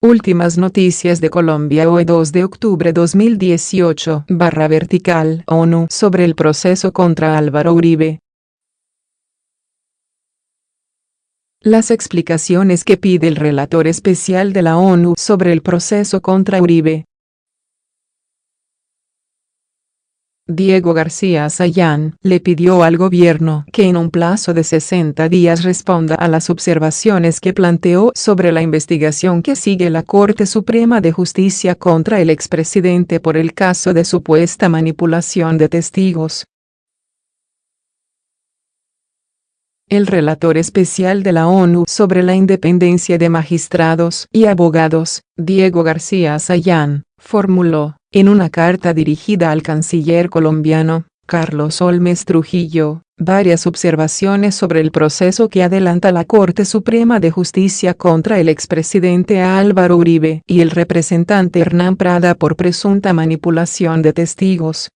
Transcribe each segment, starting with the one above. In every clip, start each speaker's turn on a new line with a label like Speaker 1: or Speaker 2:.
Speaker 1: Últimas noticias de Colombia hoy 2 de octubre 2018 /vertical ONU sobre el proceso contra Álvaro Uribe. Las explicaciones que pide el relator especial de la ONU sobre el proceso contra Uribe. Diego García Sayán le pidió al gobierno que en un plazo de 60 días responda a las observaciones que planteó sobre la investigación que sigue la Corte Suprema de Justicia contra el expresidente por el caso de supuesta manipulación de testigos. El relator especial de la ONU sobre la independencia de magistrados y abogados, Diego García Sayán, formuló, en una carta dirigida al canciller colombiano, Carlos Holmes Trujillo, varias observaciones sobre el proceso que adelanta la Corte Suprema de Justicia contra el expresidente Álvaro Uribe y el representante Hernán Prada por presunta manipulación de testigos.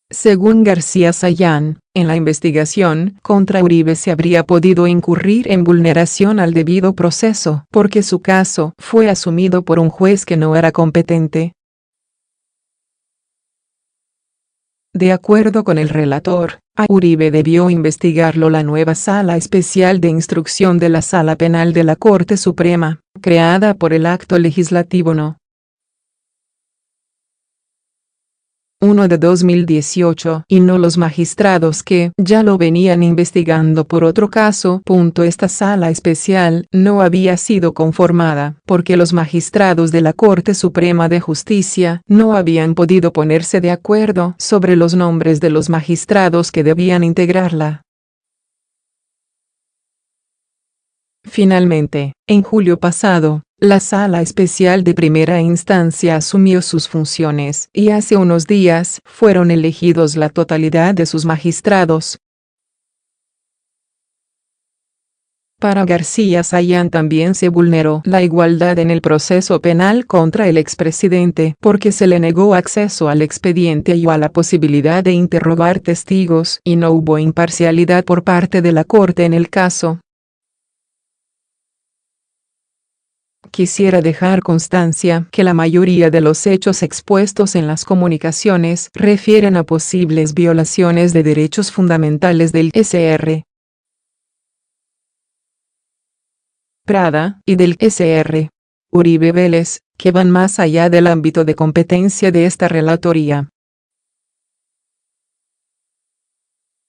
Speaker 1: Según García Sayán, en la investigación contra Uribe se habría podido incurrir en vulneración al debido proceso porque su caso fue asumido por un juez que no era competente. De acuerdo con el relator, a Uribe debió investigarlo la nueva Sala Especial de Instrucción de la Sala Penal de la Corte Suprema, creada por el Acto Legislativo No. 1 de 2018 y no los magistrados que ya lo venían investigando por otro caso. Esta sala especial no había sido conformada porque los magistrados de la Corte Suprema de Justicia no habían podido ponerse de acuerdo sobre los nombres de los magistrados que debían integrarla. Finalmente, en julio pasado, la Sala Especial de Primera Instancia asumió sus funciones y hace unos días fueron elegidos la totalidad de sus magistrados. Para García Sayán también se vulneró la igualdad en el proceso penal contra el expresidente porque se le negó acceso al expediente y a la posibilidad de interrogar testigos y no hubo imparcialidad por parte de la Corte en el caso. Quisiera dejar constancia que la mayoría de los hechos expuestos en las comunicaciones refieren a posibles violaciones de derechos fundamentales del Sr. Prada y del Sr. Uribe Vélez, que van más allá del ámbito de competencia de esta relatoría.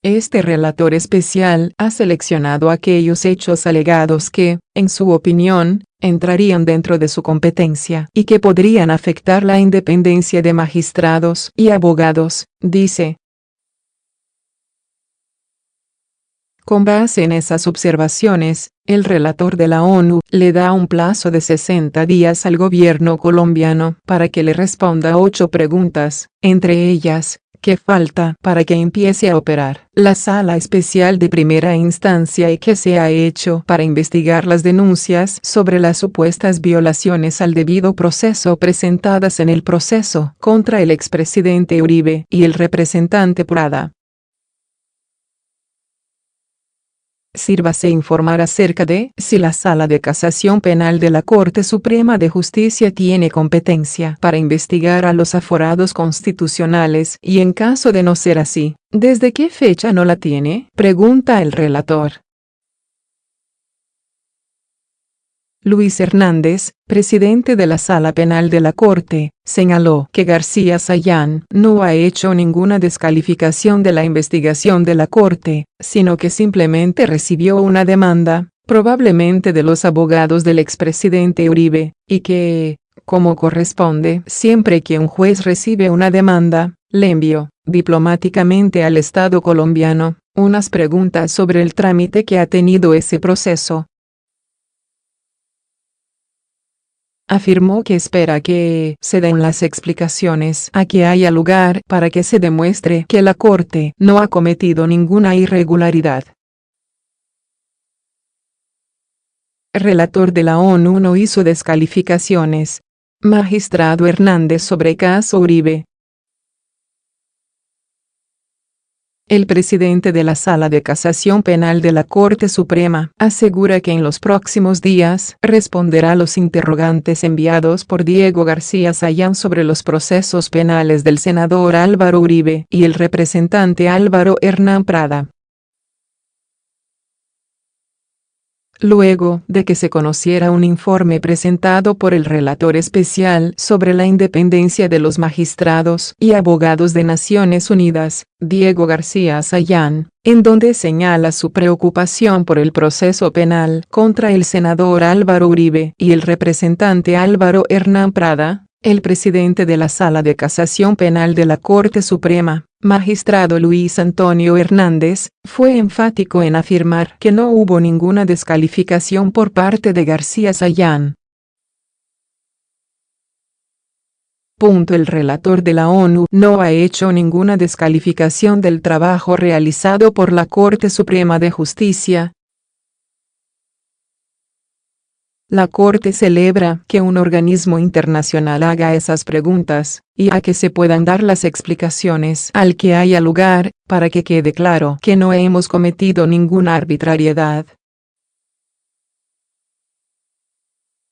Speaker 1: Este relator especial ha seleccionado aquellos hechos alegados que, en su opinión, entrarían dentro de su competencia y que podrían afectar la independencia de magistrados y abogados, dice. Con base en esas observaciones, el relator de la ONU le da un plazo de 60 días al gobierno colombiano para que le responda 8 preguntas, entre ellas, ¿qué falta para que empiece a operar la Sala Especial de Primera Instancia y qué se ha hecho para investigar las denuncias sobre las supuestas violaciones al debido proceso presentadas en el proceso contra el expresidente Uribe y el representante Prada? Sírvase informar acerca de si la Sala de Casación Penal de la Corte Suprema de Justicia tiene competencia para investigar a los aforados constitucionales y en caso de no ser así, ¿desde qué fecha no la tiene?, pregunta el relator. Luis Hernández, presidente de la Sala Penal de la Corte, señaló que García Sayán no ha hecho ninguna descalificación de la investigación de la Corte, sino que simplemente recibió una demanda, probablemente de los abogados del expresidente Uribe, y que, como corresponde siempre que un juez recibe una demanda, le envió, diplomáticamente al Estado colombiano, unas preguntas sobre el trámite que ha tenido ese proceso. Afirmó que espera que se den las explicaciones a que haya lugar para que se demuestre que la Corte no ha cometido ninguna irregularidad. El relator de la ONU no hizo descalificaciones. Magistrado Hernández sobre caso Uribe. el presidente de la Sala de Casación Penal de la Corte Suprema asegura que en los próximos días responderá a los interrogantes enviados por Diego García Sayán sobre los procesos penales del senador Álvaro Uribe y el representante Álvaro Hernán Prada. Luego de que se conociera un informe presentado por el relator especial sobre la independencia de los magistrados y abogados de Naciones Unidas, Diego García Sayán, en donde señala su preocupación por el proceso penal contra el senador Álvaro Uribe y el representante Álvaro Hernán Prada, el presidente de la Sala de Casación Penal de la Corte Suprema, magistrado Luis Antonio Hernández, fue enfático en afirmar que no hubo ninguna descalificación por parte de García Sayán. El relator de la ONU no ha hecho ninguna descalificación del trabajo realizado por la Corte Suprema de Justicia. La Corte celebra que un organismo internacional haga esas preguntas, y a que se puedan dar las explicaciones al que haya lugar, para que quede claro que no hemos cometido ninguna arbitrariedad.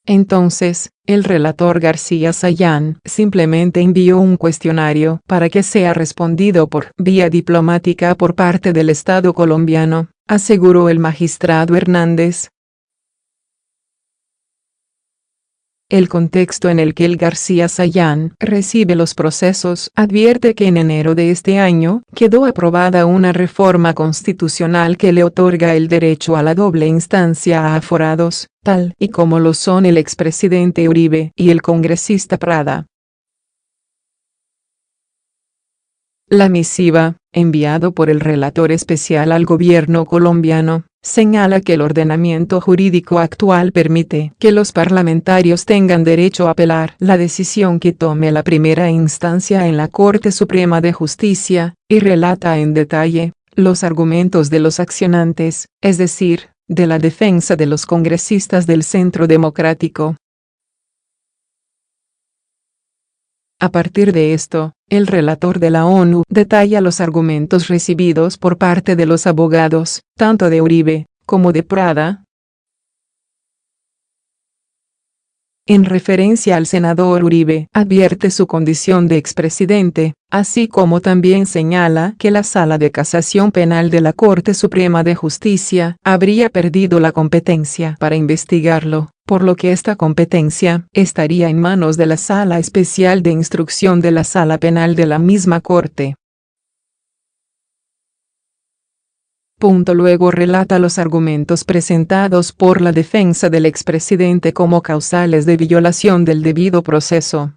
Speaker 1: Entonces, el relator García Sayán simplemente envió un cuestionario para que sea respondido por vía diplomática por parte del Estado colombiano, aseguró el magistrado Hernández. El contexto en el que el García Sayán recibe los procesos advierte que en enero de este año quedó aprobada una reforma constitucional que le otorga el derecho a la doble instancia a aforados, tal y como lo son el expresidente Uribe y el congresista Prada. La misiva, enviado por el relator especial al gobierno colombiano, señala que el ordenamiento jurídico actual permite que los parlamentarios tengan derecho a apelar la decisión que tome la primera instancia en la Corte Suprema de Justicia, y relata en detalle los argumentos de los accionantes, es decir, de la defensa de los congresistas del Centro Democrático. A partir de esto, el relator de la ONU detalla los argumentos recibidos por parte de los abogados, tanto de Uribe, como de Prada. En referencia al senador Uribe, advierte su condición de expresidente, así como también señala que la Sala de Casación Penal de la Corte Suprema de Justicia habría perdido la competencia para investigarlo, por lo que esta competencia estaría en manos de la Sala Especial de Instrucción de la Sala Penal de la misma Corte. Luego relata los argumentos presentados por la defensa del expresidente como causales de violación del debido proceso.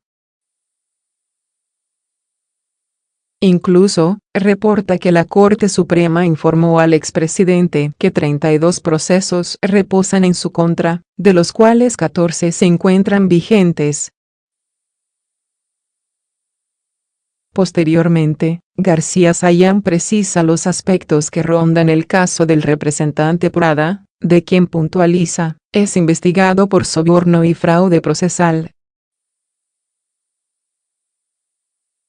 Speaker 1: Incluso, reporta que la Corte Suprema informó al expresidente que 32 procesos reposan en su contra, de los cuales 14 se encuentran vigentes. Posteriormente, García Sayán precisa los aspectos que rondan el caso del representante Prada, de quien puntualiza, es investigado por soborno y fraude procesal.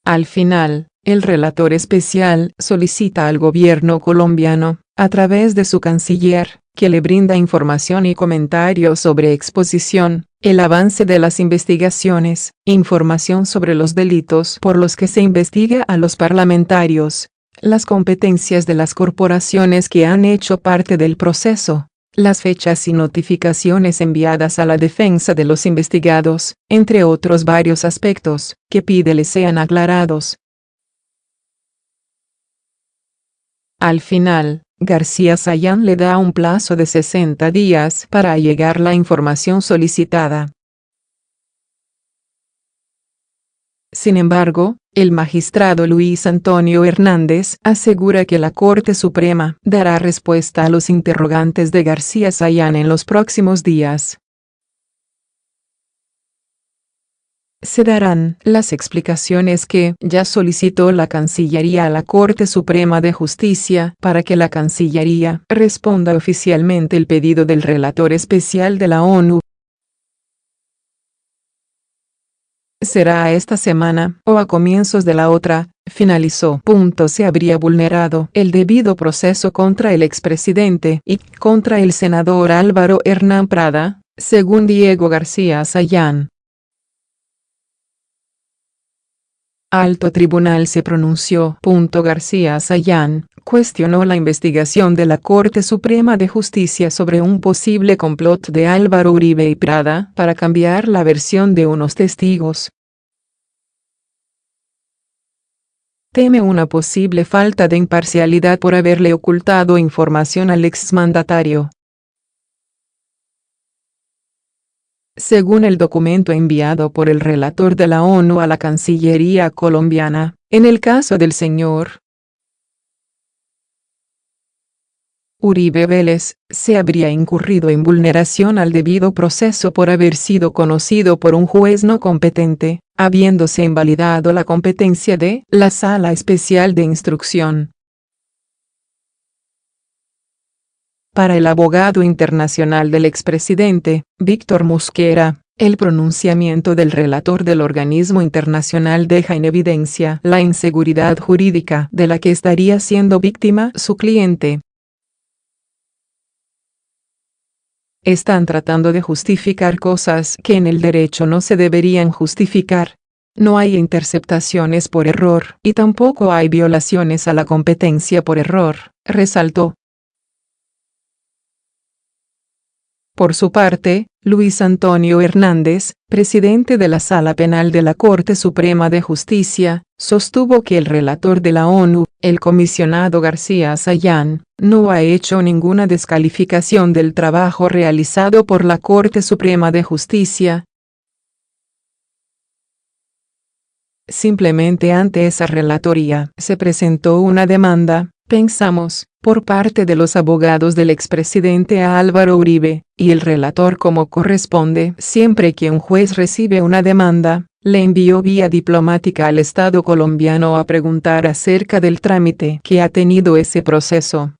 Speaker 1: Al final, el relator especial solicita al gobierno colombiano, a través de su canciller, que le brinda información y comentarios sobre exposición, el avance de las investigaciones, información sobre los delitos por los que se investiga a los parlamentarios, las competencias de las corporaciones que han hecho parte del proceso, las fechas y notificaciones enviadas a la defensa de los investigados, entre otros varios aspectos, que pide les sean aclarados. Al final, García Sayán le da un plazo de 60 días para allegar la información solicitada. Sin embargo, el magistrado Luis Antonio Hernández asegura que la Corte Suprema dará respuesta a los interrogantes de García Sayán en los próximos días. Se darán las explicaciones que ya solicitó la Cancillería a la Corte Suprema de Justicia para que la Cancillería responda oficialmente el pedido del relator especial de la ONU. Será esta semana o a comienzos de la otra, finalizó. Se habría vulnerado el debido proceso contra el expresidente y contra el senador Álvaro Hernán Prada, según Diego García Sayán. Alto Tribunal se pronunció. García Sayán cuestionó la investigación de la Corte Suprema de Justicia sobre un posible complot de Álvaro Uribe y Prada para cambiar la versión de unos testigos. Teme una posible falta de imparcialidad por haberle ocultado información al exmandatario. Según el documento enviado por el relator de la ONU a la Cancillería colombiana, en el caso del señor Uribe Vélez, se habría incurrido en vulneración al debido proceso por haber sido conocido por un juez no competente, habiéndose invalidado la competencia de la Sala Especial de Instrucción. Para el abogado internacional del expresidente, Víctor Mosquera, el pronunciamiento del relator del organismo internacional deja en evidencia la inseguridad jurídica de la que estaría siendo víctima su cliente. Están tratando de justificar cosas que en el derecho no se deberían justificar. No hay interceptaciones por error, y tampoco hay violaciones a la competencia por error, resaltó. Por su parte, Luis Antonio Hernández, presidente de la Sala Penal de la Corte Suprema de Justicia, sostuvo que el relator de la ONU, el comisionado García Sayán, no ha hecho ninguna descalificación del trabajo realizado por la Corte Suprema de Justicia. Simplemente ante esa relatoría se presentó una demanda, pensamos, por parte de los abogados del expresidente Álvaro Uribe, y el relator, como corresponde siempre que un juez recibe una demanda, le envió vía diplomática al Estado colombiano a preguntar acerca del trámite que ha tenido ese proceso.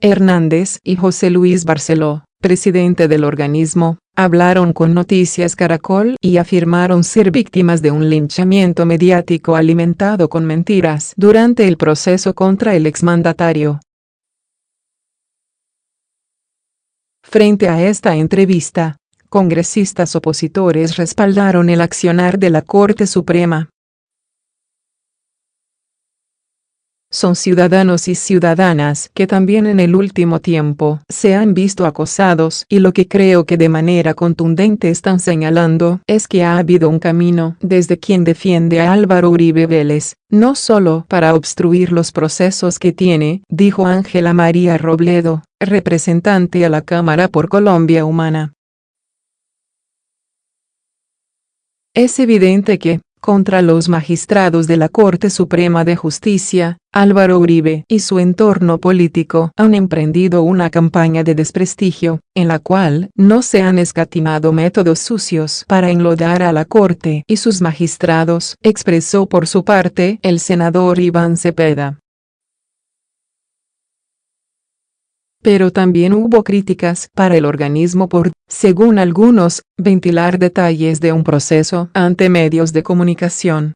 Speaker 1: Hernández y José Luis Barceló, presidente del organismo, hablaron con Noticias Caracol y afirmaron ser víctimas de un linchamiento mediático alimentado con mentiras durante el proceso contra el exmandatario. Frente a esta entrevista, congresistas opositores respaldaron el accionar de la Corte Suprema. Son ciudadanos y ciudadanas que también en el último tiempo se han visto acosados, y lo que creo que de manera contundente están señalando es que ha habido un camino desde quien defiende a Álvaro Uribe Vélez, no solo para obstruir los procesos que tiene, dijo Ángela María Robledo, representante a la Cámara por Colombia Humana. Es evidente que, contra los magistrados de la Corte Suprema de Justicia, Álvaro Uribe y su entorno político han emprendido una campaña de desprestigio, en la cual no se han escatimado métodos sucios para enlodar a la Corte y sus magistrados, expresó por su parte el senador Iván Cepeda. Pero también hubo críticas para el organismo por, según algunos, ventilar detalles de un proceso ante medios de comunicación.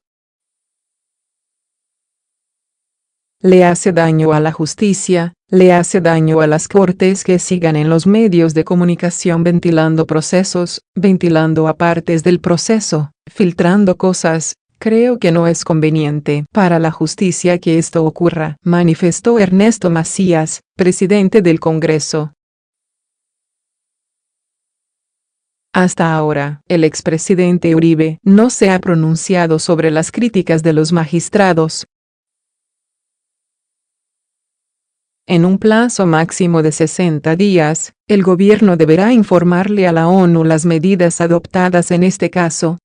Speaker 1: Le hace daño a la justicia, le hace daño a las cortes que sigan en los medios de comunicación ventilando procesos, ventilando apartes del proceso, filtrando cosas. Creo que no es conveniente para la justicia que esto ocurra, manifestó Ernesto Macías, presidente del Congreso. Hasta ahora, el expresidente Uribe no se ha pronunciado sobre las críticas de los magistrados. En un plazo máximo de 60 días, el gobierno deberá informarle a la ONU las medidas adoptadas en este caso.